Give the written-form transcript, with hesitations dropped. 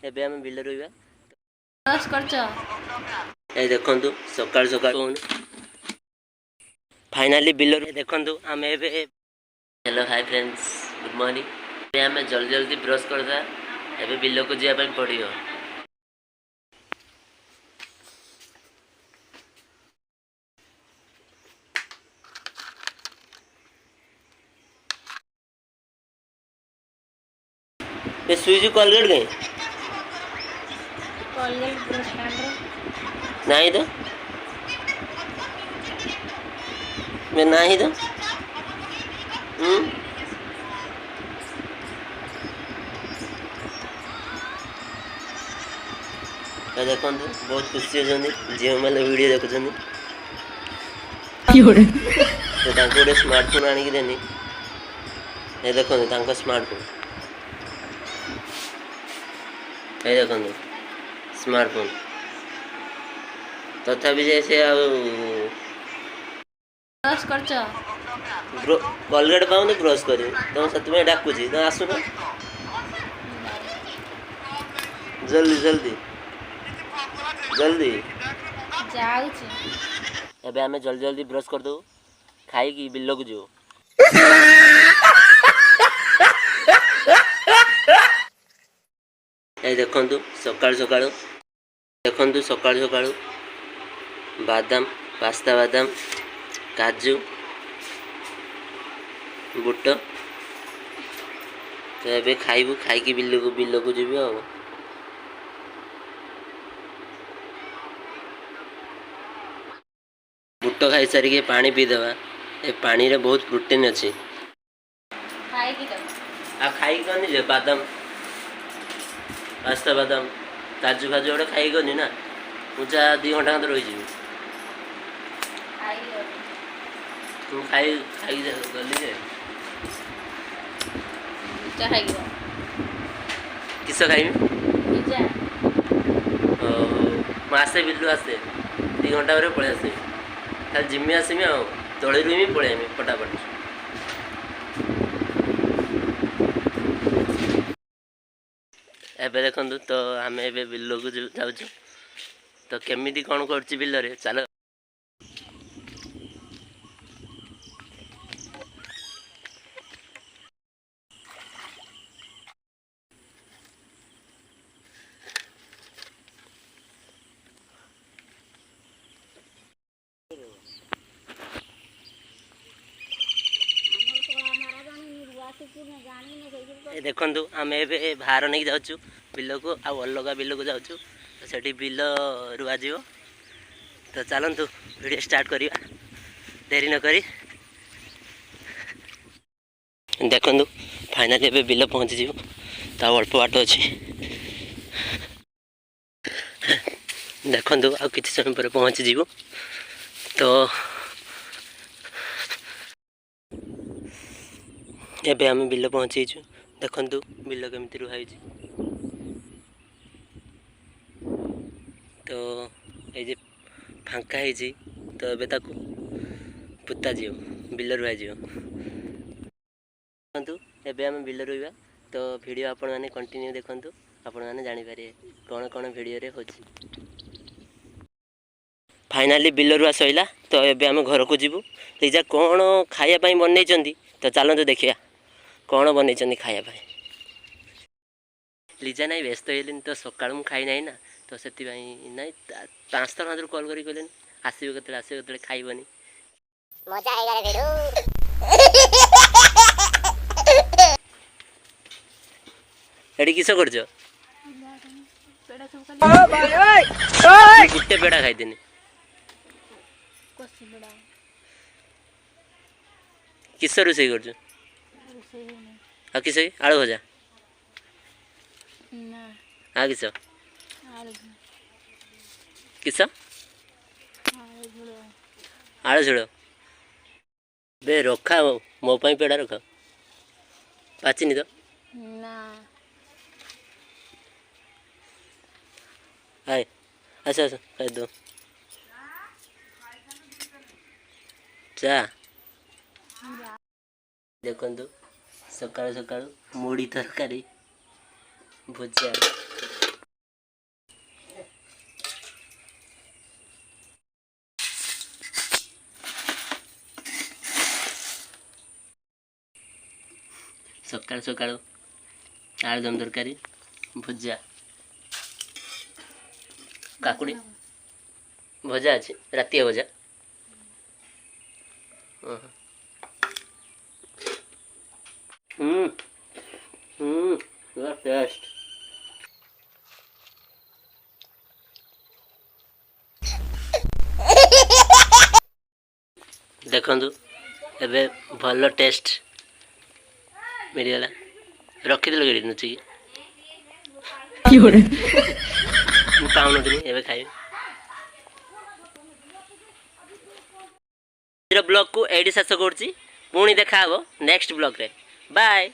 एबे आम bill रोइबा brush करछ ए देखंतु सकाळ सकाळ फाइनली बिल देखंतु आम एबे hello hi friends good morning आम जल्दी जल्दी ब्रश करदा एबे बिल को जिया ପାଇଁ पड़ियो ये स्विच कोलगेट गए कोलगेट ब्रश काट नहीं तो मैं नहीं तो देखो बहुत खुशी होती झील मैंने वीडियो देखुं तो गोटे स्मार्टफोन आनिक देनी ये देखो स्मार्टफोन ये देखो स्मार्टफोन तथापि जैसे ब्रश करछ कोलगेट पाऊँ तो ब्रश कर तुम से डाकुची तुम आसुन जल्दी जल्दी जल्दी जाउची एबे आमे जल्दी जल्दी ब्रश कर दो खाई की बिल्लो को जो ए देखंतु सकाळ सकाळ देखंतु सकाळ सकाळ बादाम पास्ता बादाम काजू बुट तो एबे खाइबू खाई की बिल्लो को जीवी आ बुट खाई सारिके पानी पी देवा ए पानी रे बहुत प्रोटीन अच्छी खाई कनी जे बादाम पास्ता बादाम काजू फाजू गोटे खाई कनी ना मुझा 2 घंटा तो रही जीवी तू खाई खाई गली जे किस खाई आसे बिल्लू आसे 2 घंटा पर पलि आसे खाली जिमी आसमी आ तली रुमी पलैमी फटाफट एबे देखु तो आम ए बिल को जाऊँ तो केमी कौन कर बिल चल देखु आम ए बाहर नहीं जाऊँ बिल को अलग बिल को जाऊँ तो सेठी बिल रुआ जीव तो चलतु वीडियो स्टार्ट करिया देरी न करी देखु फाइनली ए बिल पहुँची जीव तो अल्प बाट अच्छी देखु आ कि समय पर पहुँची जीव तो एबे आम बिल पहुँचीचु देखु बिल केमती रुहाई तो ये फांका है तो एबे ताकू पुता जीव बिल रुहा जीव देखु एबे आम बिल रुइबा तो वीडियो आपण मैंने कंटिन्यू देखु आपण मैंने जानीपारे कौन कौन वीडियो रे होची फाइनली बिल रुआ सैला तो एबे आम घर को जीवु लिजा कौन खाया बनई तो चलते देखिया कौन बनई खाया लिजा नहीं व्यस्त होली तो सका खाई ना ना तो से ना 5 थर हाथ कल कर आसवे के खाइबनी मजा एडी किस कर गुटे पेड़ा खाई किस रोषे कर किस आलू भजा आ किस किस आलू झोल बे रखा मो पेड़ा रख पाचिनी तो आए अच्छा अच्छा खाई दो चा देखु सकाल सकाल मुड़ी तरकारी भुजा सकाळु सकाळु आलुदम तरकारी भुजा काकुड़ी भजा अच्छे राति भजा टेस्ट देखु एबे भल टेस्ट मिलगला रखीदेल कि नुचिकी पाऊन एवं खाई ब्लॉग को एडी शेष कर पुणी देखा नेक्स्ट ब्लॉग रे बाय।